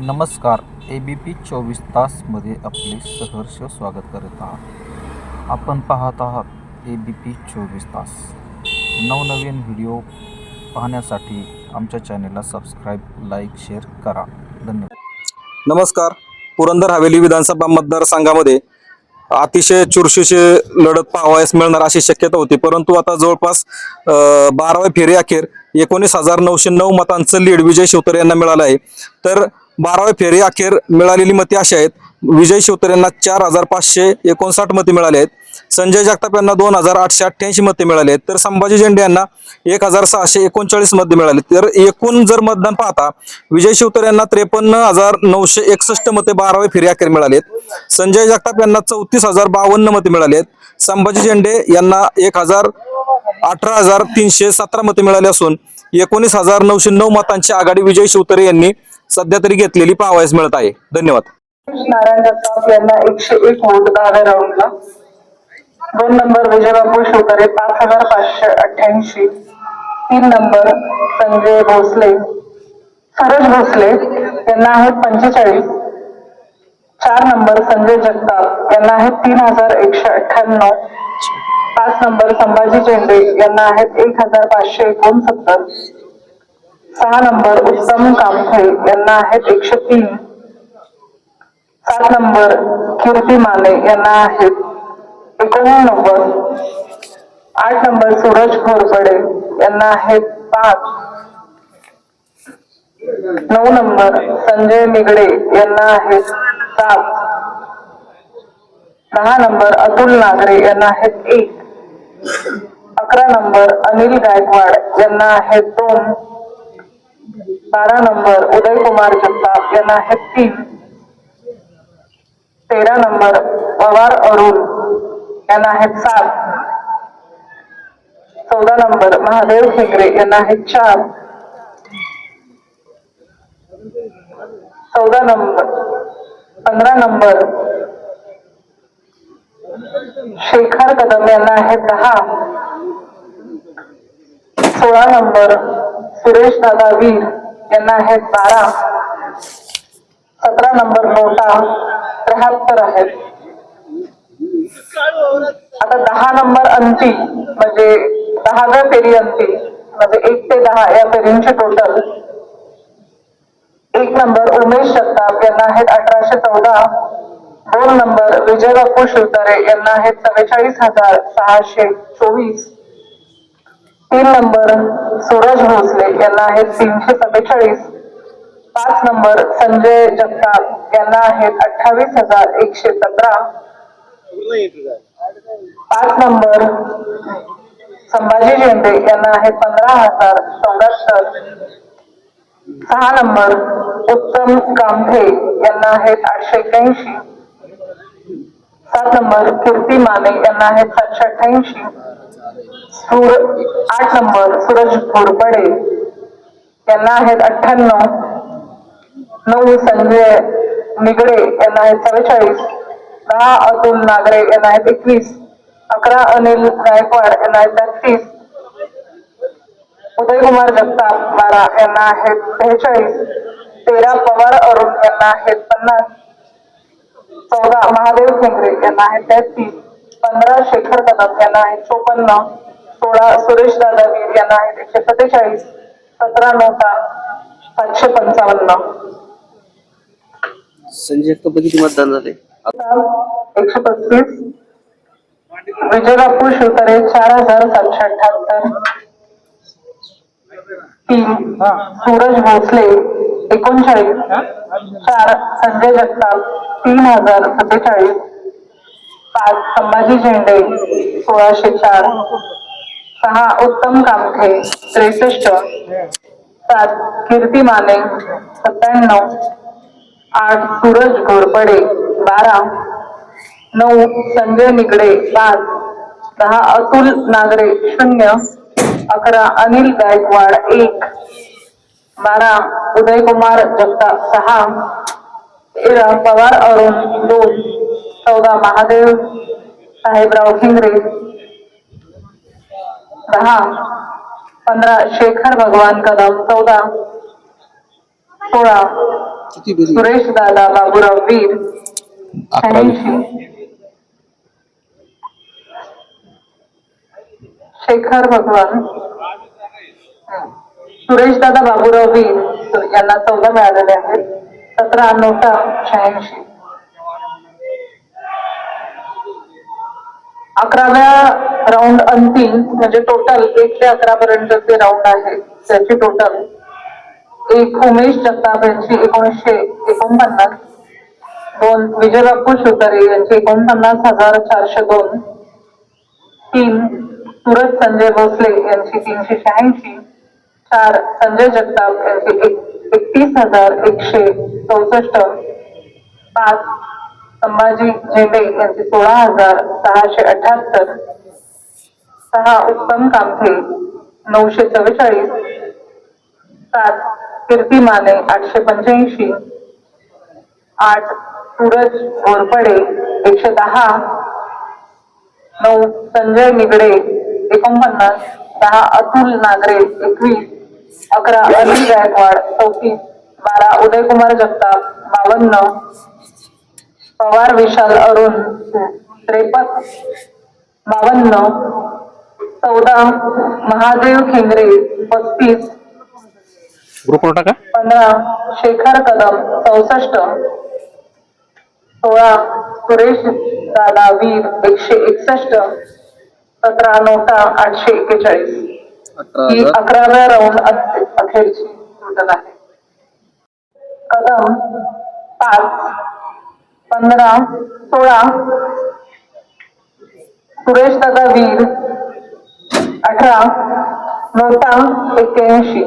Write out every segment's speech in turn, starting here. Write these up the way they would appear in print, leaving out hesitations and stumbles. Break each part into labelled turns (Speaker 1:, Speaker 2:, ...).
Speaker 1: नमस्कार. ABP 24 तासमध्ये आपले सहर्ष स्वागत करत आहात. आपण पाहत आहात ABP 24 तास. नवनवीन व्हिडिओ पाहण्यासाठी आमच्या चॅनेलला सबस्क्राईब, लाईक, शेअर करा. धन्यवाद.
Speaker 2: नमस्कार. पुरंदर हवेली विधानसभा मतदारसंघामध्ये अतिशय चुरशीची लढत पाहावयास मिळणार अशी शक्यता होती, परंतु आता जवळपास 12व्या फेरी अखेर 19,909 मतांचं लीड विजय शिवतारे यांना मिळालं आहे. तर 12व्या फेरी अखेर मिळालेली मते अशी आहेत: विजय शिवतारे यांना 4,559 मते मिळाले आहेत, संजय जगताप यांना 2,888 मते मिळाले आहेत, तर संभाजी झेंडे यांना 1,639 मते मिळाले. तर एकूण जर मतदान पाहता विजय शिवतारे यांना 53,961 मते 12व्या फेरी अखेर मिळाले आहेत, संजय जगताप यांना 34,052 मते मिळाले आहेत, संभाजी झेंडे यांना 18,317 मते मिळाले असून 19,909 मतांची आघाडी विजय शिवतारे यांनी सध्या तरी घेतलेली पाहावयास मिळत आहे. धन्यवाद.
Speaker 3: नारायण जगताप यांना 101 वोट 10व्या राऊंडला. 2 नंबर विजयबापू शिवतारे 5,588. 3 नंबर संजय भोसले सूरज भोसले यांना आहेत 45. 4 नंबर संजय जगताप यांना आहेत 3,198. 5 नंबर संभाजी झेंडे यांना आहेत 1,569. 6 नंबर उत्तम कामथे यांना आहेत 103. 7 नंबर कीर्ती माने यांना आहेत 89. 8 नंबर सूरज घोरपडे यांना आहेत 5. 9 नंबर संजय निगडे यांना आहेत 7. 10 नंबर अतुल नागरे यांना आहेत 1. 11 नंबर अनिल गायकवाड यांना आहेत 2. 12 नंबर उदय कुमार जगताप यांना आहेत 3. 13 नंबर पवार अरुण यांना आहेत 7. 14 नंबर महादेव ठेंगरे यांना आहेत 4. 15 नंबर शेखर कदम यांना आहेत 10. 16 नंबर सुरेश दादा वीर यांना आहेत 12. 17 नंबर नोटा 73 आहेत. आता 10 नंबर अंती म्हणजे 10व्या फेरी अंती म्हणजे 1 ते 10 या फेरींची टोटल. 1 नंबर उमेश जगताप यांना आहेत 1,814. 2 नंबर विजयबापू शिवतारे यांना आहेत 44,624. 3 नंबर सूरज भोसले यांना आहेत 347. 5 नंबर संजय जगताप यांना आहेत 28,117. 5 नंबर संभाजी झेंडे यांना आहेत 15,074. 6 नंबर उत्तम कामथे यांना आहेत 881. 7 नंबर कीर्ती माने यांना आहेत 788. 8 नंबर सूरज घोरपडे यांना आहेत 98. 9 संजय निगडे यांना आहेत 44. 10 अतुल नागरे यांना आहेत 21. 11 अनिल गायकवाड यांना आहेत 33. उदय कुमार जगताप 12 यांना आहेत 43. 13 पवार अरुण यांना आहेत 50. 14 महादेव ठेंगरे यांना आहेत 33. 15 शेखर कदम यांना आहेत 54. 16 सुरेश दादा वीर यांना आहेत 147. 17 नोटा 755.
Speaker 4: संजय जगताप किती मतदान झाले?
Speaker 3: 135. विजयबापू शिवतारे 4,778. 3 सूरज भोसले 39. 4 संजय जगताप 3,047. 5 संभाजी झेंडे 1,604. 6 उत्तम कामथे 63. 7 कीर्ती माने 97. 8 सूरज घोरपडे 12. 9 संजय निगडे 5. 10 अतुल नागरे 0. 11 अनिल गायकवाड 1. 12 उदय कुमार जगताप 6. 13 पवार अरुण 2. 14 महादेव साहेबराव ठेंगरे 10. 15 शेखर भगवान कदम 14. 16
Speaker 4: किती बेरीज?
Speaker 3: सुरेश दादा बाबूराव वीर 86, शेखर भगवान सुरेश दादा बाबूराव वीर यांना 14 मिळालेले आहेत. 17 नोटा 86. 11व्या राऊंड अंतिम म्हणजे टोटल 1 ते 11 पर्यंतचे राऊंड आहे. त्याची टोटल 1 उमेश जगताप यांची 1949, 2 विजयबापू शिवतारे यांची 49,402, 3 सूरज संजय भोसले यांची 386, 4 संजय जगताप यांची 31,164, 5 संभाजी झेंडे यांची 16,678, 6 उत्तम कामथे 944, 7 कीर्ती माने 885, 8 सूरज घोरपडे 110, 9 संजय निगडे 49, 10 अतुल नागरे 21, 11 अनिल गायकवाड 34, 12 उदयकुमार जगताप 52, पवार विशाल अरुण 53, 52, 14 महादेव खेंगरे 35,
Speaker 2: ग्रुप टाका.
Speaker 3: 15 शेखर कदम 64, 16 सुरेश दादा वीर 161, 17 नोटा 841. ही 11व्या राऊंड अखेरची टोटल आहे. कदम 5, 15, 16 सुरेश दादा वीर 18, नोटा 81.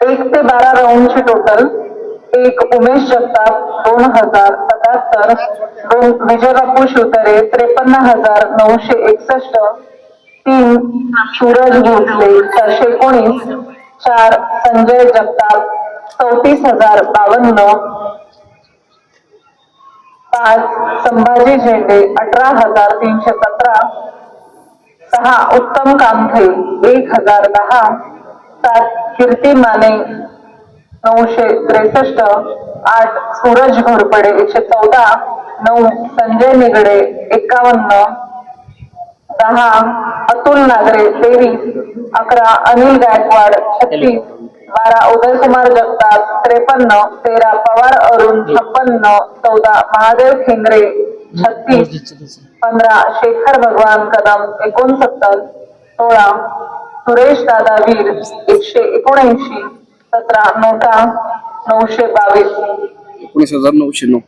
Speaker 3: 1 ते 12 राऊंडची टोटल 1 उमेश जगताप 2077, 2 विजयबापू शिवतारे 53,961, 3 सूरज भोसले 419, 4 संजय जगताप 34,052, 5 संभाजी झेंडे 18,317, 6 उत्तम कामथे 1,010, 7 कीर्ती माने 963, 8 सूरज घोरपडे 114, 9 संजय निगडे 51, 10 अतुल नागरे 23, 11 अनिल गायकवाड 36, 12 उदयकुमार जगताप 53, 13 पवार अरुण 56, 14 महादेव खेंगरे 36, 15 शेखर भगवान कदम 69, 16 सुरेश दादा वीर 179, 17 नोटा 922.
Speaker 4: 19,909.